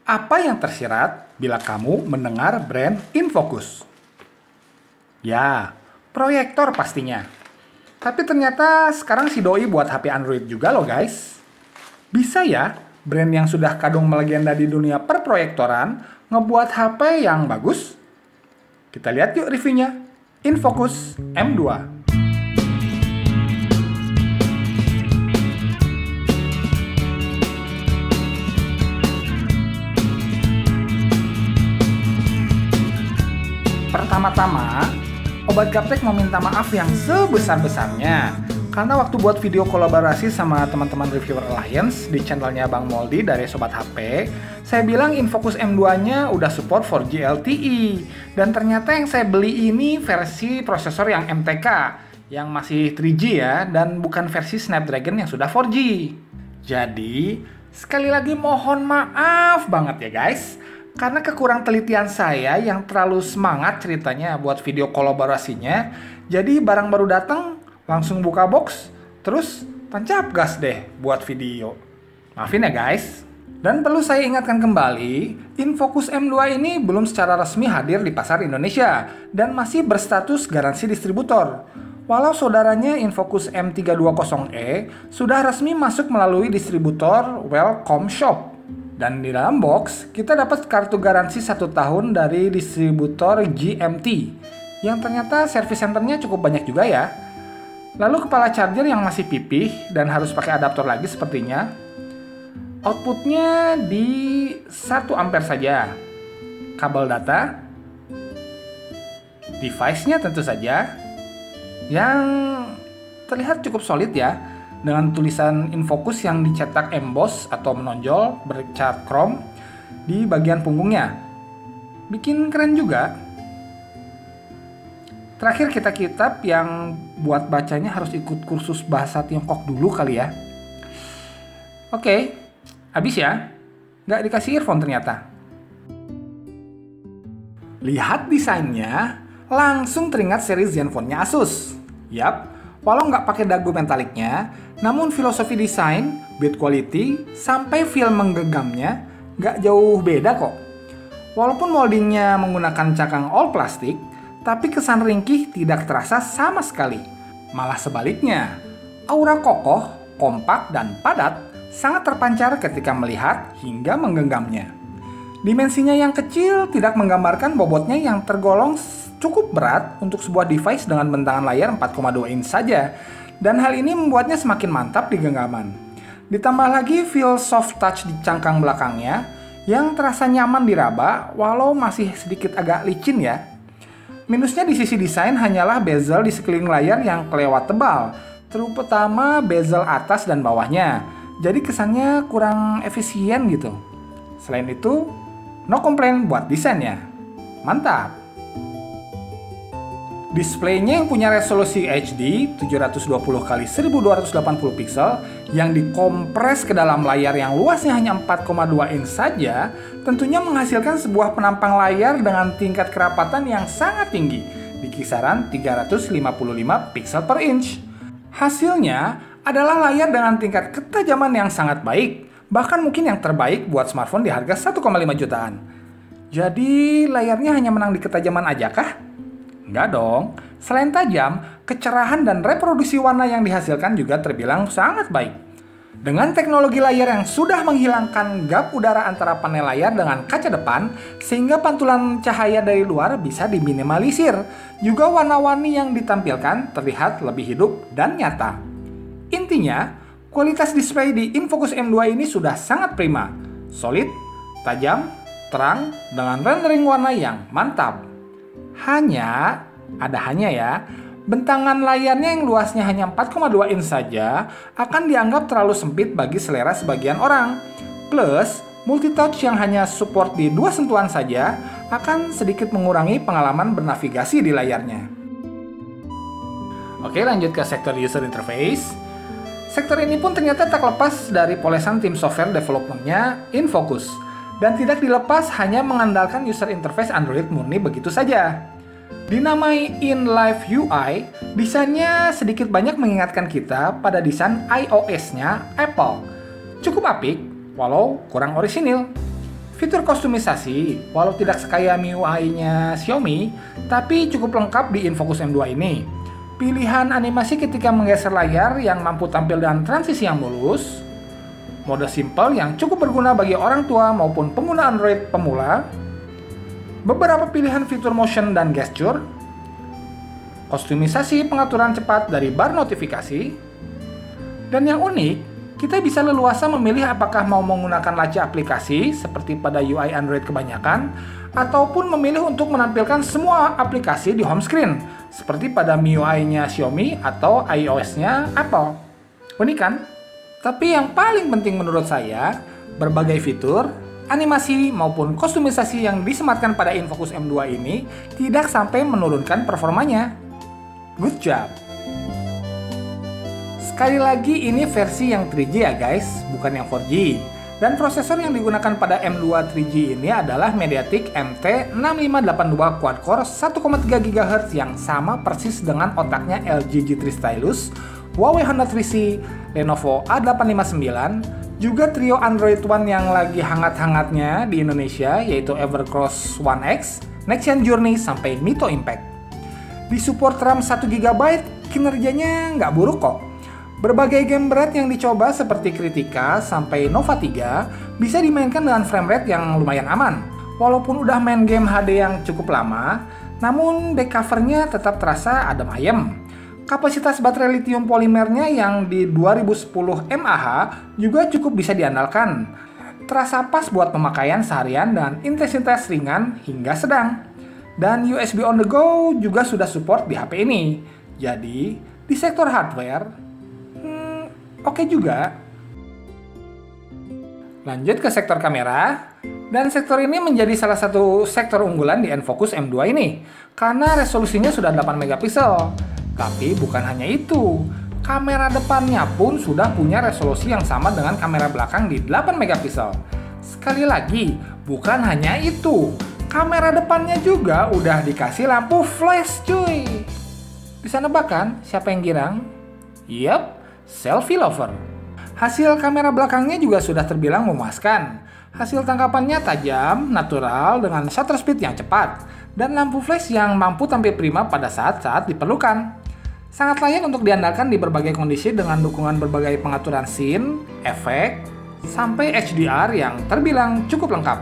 Apa yang tersirat bila kamu mendengar brand InFocus? Ya, proyektor pastinya. Tapi ternyata sekarang si doi buat HP Android juga loh guys. Bisa ya, brand yang sudah kadung melegenda di dunia perproyektoran ngebuat HP yang bagus? Kita lihat yuk reviewnya. InFocus M2. Pertama-tama, Obat Gaptek mau minta maaf yang sebesar-besarnya karena waktu buat video kolaborasi sama teman-teman reviewer Alliance di channelnya Bang Moldi dari Sobat HP, saya bilang InFocus M2-nya udah support 4G LTE, dan ternyata yang saya beli ini versi prosesor yang MTK yang masih 3G ya, dan bukan versi Snapdragon yang sudah 4G. Jadi, sekali lagi mohon maaf banget ya guys, karena kekurang telitian saya yang terlalu semangat ceritanya buat video kolaborasinya. Jadi barang baru datang, langsung buka box, terus tancap gas deh buat video. Maafin ya guys. Dan perlu saya ingatkan kembali, InFocus M2 ini belum secara resmi hadir di pasar Indonesia dan masih berstatus garansi distributor. Walau saudaranya InFocus M320E sudah resmi masuk melalui distributor Wellcome Shop. Dan di dalam box, kita dapat kartu garansi 1 tahun dari distributor GMT, yang ternyata service centernya cukup banyak juga ya. Lalu kepala charger yang masih pipih dan harus pakai adaptor lagi sepertinya. Outputnya di 1 ampere saja. Kabel data. Device-nya tentu saja, yang terlihat cukup solid ya, dengan tulisan InFocus yang dicetak emboss atau menonjol bercat chrome di bagian punggungnya. Bikin keren juga. Terakhir kita kitab yang buat bacanya harus ikut kursus bahasa Tiongkok dulu kali ya. Oke, habis ya. Nggak dikasih earphone ternyata. Lihat desainnya, langsung teringat seri Zenfone-nya Asus. Yap, walau nggak pakai dagu mentaliknya, namun filosofi desain, build quality, sampai feel menggenggamnya nggak jauh beda kok. Walaupun moldingnya menggunakan cakang all plastik, tapi kesan ringkih tidak terasa sama sekali. Malah sebaliknya, aura kokoh, kompak, dan padat sangat terpancar ketika melihat hingga menggenggamnya. Dimensinya yang kecil tidak menggambarkan bobotnya yang tergolong cukup berat untuk sebuah device dengan bentangan layar 4,2 inch saja, dan hal ini membuatnya semakin mantap di genggaman. Ditambah lagi feel soft touch di cangkang belakangnya yang terasa nyaman diraba walau masih sedikit agak licin ya. Minusnya di sisi desain hanyalah bezel di sekeliling layar yang kelewat tebal, terutama bezel atas dan bawahnya. Jadi kesannya kurang efisien gitu. Selain itu, no complaint buat desainnya. Mantap. Displaynya yang punya resolusi HD 720x1280 pixel yang dikompres ke dalam layar yang luasnya hanya 4,2 inch saja, tentunya menghasilkan sebuah penampang layar dengan tingkat kerapatan yang sangat tinggi di kisaran 355 pixel per inch. Hasilnya adalah layar dengan tingkat ketajaman yang sangat baik, bahkan mungkin yang terbaik buat smartphone di harga 1,5 jutaan. Jadi layarnya hanya menang di ketajaman aja kah? Enggak dong. Selain tajam, kecerahan dan reproduksi warna yang dihasilkan juga terbilang sangat baik. Dengan teknologi layar yang sudah menghilangkan gap udara antara panel layar dengan kaca depan, sehingga pantulan cahaya dari luar bisa diminimalisir. Juga warna-warni yang ditampilkan terlihat lebih hidup dan nyata. Intinya, kualitas display di InFocus M2 ini sudah sangat prima. Solid, tajam, terang, dengan rendering warna yang mantap. Hanya ya, bentangan layarnya yang luasnya hanya 4,2 inch saja akan dianggap terlalu sempit bagi selera sebagian orang. Plus, multitouch yang hanya support di 2 sentuhan saja akan sedikit mengurangi pengalaman bernavigasi di layarnya. Oke, lanjut ke sektor user interface. Sektor ini pun ternyata tak lepas dari polesan tim software development-nya InFocus, dan tidak dilepas hanya mengandalkan user interface Android murni begitu saja. Dinamai InLive UI, desainnya sedikit banyak mengingatkan kita pada desain iOS-nya Apple. Cukup apik, walau kurang orisinil. Fitur kostumisasi, walau tidak sekaya MIUI-nya Xiaomi, tapi cukup lengkap di InFocus M2 ini. Pilihan animasi ketika menggeser layar yang mampu tampil dengan transisi yang mulus, mode simple yang cukup berguna bagi orang tua maupun pengguna Android pemula, beberapa pilihan fitur motion dan gesture, kostumisasi pengaturan cepat dari bar notifikasi, dan yang unik, kita bisa leluasa memilih apakah mau menggunakan laci aplikasi seperti pada UI Android kebanyakan, ataupun memilih untuk menampilkan semua aplikasi di home screen, seperti pada MIUI-nya Xiaomi atau iOS-nya Apple. Unik kan? Tapi yang paling penting menurut saya, berbagai fitur, animasi maupun kostumisasi yang disematkan pada InFocus M2 ini tidak sampai menurunkan performanya. Good job! Sekali lagi ini versi yang 3G ya guys, bukan yang 4G. Dan prosesor yang digunakan pada M2 3G ini adalah MediaTek MT6582 quad-core 1,3 GHz yang sama persis dengan otaknya LG G3 Stylus, Huawei Honor 3C, Lenovo A859, juga trio Android One yang lagi hangat-hangatnya di Indonesia yaitu Evercross One X, Nexian Journey, sampai Mito Impact. Di support RAM 1GB, kinerjanya nggak buruk kok. Berbagai game berat yang dicoba seperti Kritika sampai Nova 3 bisa dimainkan dengan framerate yang lumayan aman. Walaupun udah main game HD yang cukup lama, namun back covernya tetap terasa adem ayem. Kapasitas baterai lithium polimernya yang di 2010 mAh juga cukup bisa diandalkan. Terasa pas buat pemakaian seharian dan intensitas ringan hingga sedang. Dan USB on the go juga sudah support di HP ini. Jadi, di sektor hardware, oke juga. Lanjut ke sektor kamera, dan sektor ini menjadi salah satu sektor unggulan di InFocus M2 ini karena resolusinya sudah 8 megapiksel. Tapi bukan hanya itu, kamera depannya pun sudah punya resolusi yang sama dengan kamera belakang di 8 megapiksel. Sekali lagi, bukan hanya itu, kamera depannya juga udah dikasih lampu flash cuy. Bisa nebak kan siapa yang girang? Yap, selfie lover. Hasil kamera belakangnya juga sudah terbilang memuaskan. Hasil tangkapannya tajam, natural, dengan shutter speed yang cepat, dan lampu flash yang mampu tampil prima pada saat-saat diperlukan. Sangat layak untuk diandalkan di berbagai kondisi dengan dukungan berbagai pengaturan scene, efek, sampai HDR yang terbilang cukup lengkap.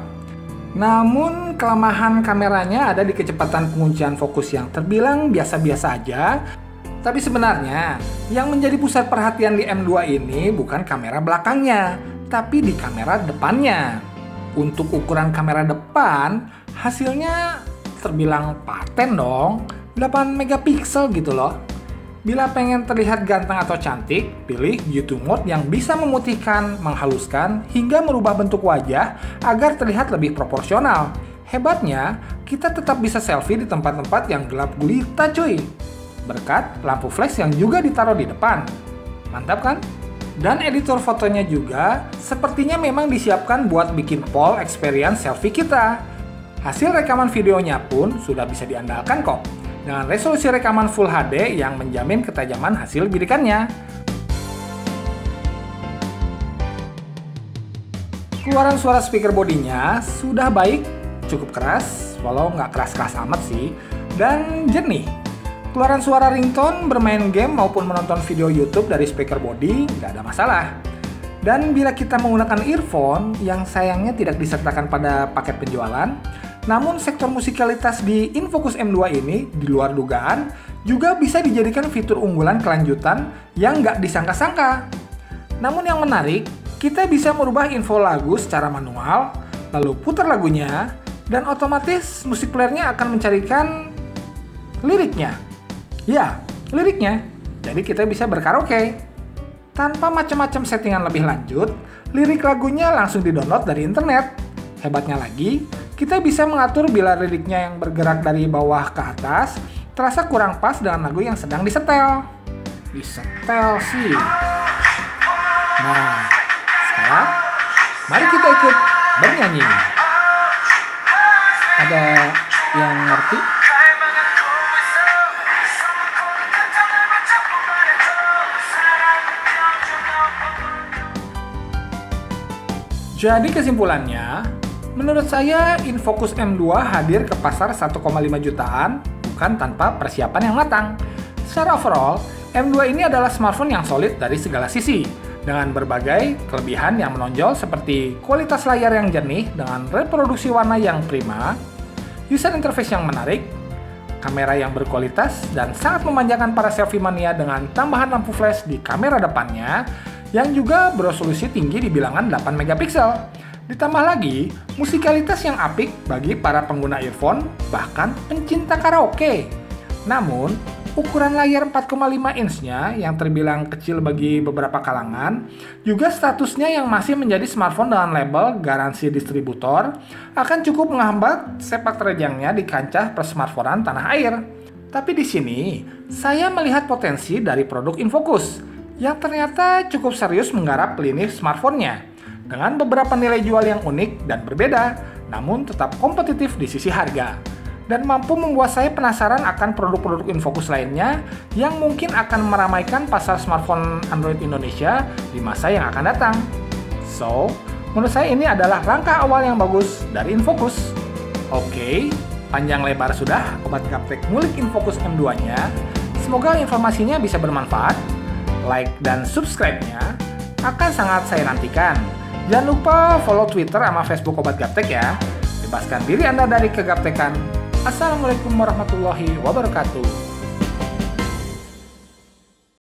Namun, kelemahan kameranya ada di kecepatan penguncian fokus yang terbilang biasa-biasa aja. Tapi sebenarnya, yang menjadi pusat perhatian di M2 ini bukan kamera belakangnya, tapi di kamera depannya. Untuk ukuran kamera depan, hasilnya terbilang paten dong, 8 megapiksel gitu loh. Bila pengen terlihat ganteng atau cantik, pilih U2 mode yang bisa memutihkan, menghaluskan, hingga merubah bentuk wajah agar terlihat lebih proporsional. Hebatnya, kita tetap bisa selfie di tempat-tempat yang gelap gulita cuy. Berkat lampu flash yang juga ditaruh di depan. Mantap kan? Dan editor fotonya juga sepertinya memang disiapkan buat bikin poll experience selfie kita. Hasil rekaman videonya pun sudah bisa diandalkan kok, dengan resolusi rekaman Full HD yang menjamin ketajaman hasil bidikannya. Keluaran suara speaker bodinya sudah baik, cukup keras, walau nggak keras-keras amat sih, dan jernih. Keluaran suara ringtone, bermain game maupun menonton video YouTube dari speaker body nggak ada masalah. Dan bila kita menggunakan earphone yang sayangnya tidak disertakan pada paket penjualan, namun sektor musikalitas di InFocus M2 ini di luar dugaan juga bisa dijadikan fitur unggulan kelanjutan yang nggak disangka-sangka. Namun yang menarik, kita bisa merubah info lagu secara manual, lalu putar lagunya, dan otomatis musik playernya akan mencarikan liriknya. Ya, liriknya. Jadi kita bisa berkaraoke. Tanpa macam-macam settingan lebih lanjut, lirik lagunya langsung di-download dari internet. Hebatnya lagi, kita bisa mengatur bila liriknya yang bergerak dari bawah ke atas terasa kurang pas dengan lagu yang sedang disetel. Disetel sih. Nah, sekarang mari kita ikut bernyanyi. Ada yang ngerti? Jadi kesimpulannya, Menurut saya, InFocus M2 hadir ke pasar 1,5 jutaan bukan tanpa persiapan yang matang. Secara overall, M2 ini adalah smartphone yang solid dari segala sisi, dengan berbagai kelebihan yang menonjol seperti kualitas layar yang jernih dengan reproduksi warna yang prima, user interface yang menarik, kamera yang berkualitas, dan sangat memanjakan para selfie mania dengan tambahan lampu flash di kamera depannya yang juga beresolusi tinggi di bilangan 8 megapiksel. Ditambah lagi, musikalitas yang apik bagi para pengguna earphone, bahkan pencinta karaoke. Namun, ukuran layar 4,5 inch-nya yang terbilang kecil bagi beberapa kalangan, juga statusnya yang masih menjadi smartphone dengan label garansi distributor, akan cukup menghambat sepak terjangnya di kancah persmartphonean tanah air. Tapi di sini, saya melihat potensi dari produk InFocus, yang ternyata cukup serius menggarap lini smartphone-nya, dengan beberapa nilai jual yang unik dan berbeda, namun tetap kompetitif di sisi harga. Dan mampu membuat saya penasaran akan produk-produk InFocus lainnya yang mungkin akan meramaikan pasar smartphone Android Indonesia di masa yang akan datang. So, menurut saya ini adalah langkah awal yang bagus dari InFocus. Oke, panjang lebar sudah Obat Gaptek ngulik InFocus M2-nya. Semoga informasinya bisa bermanfaat. Like dan subscribe-nya akan sangat saya nantikan. Jangan lupa follow Twitter sama Facebook Obat Gaptek ya. Bebaskan diri Anda dari kegaptekan. Assalamualaikum warahmatullahi wabarakatuh.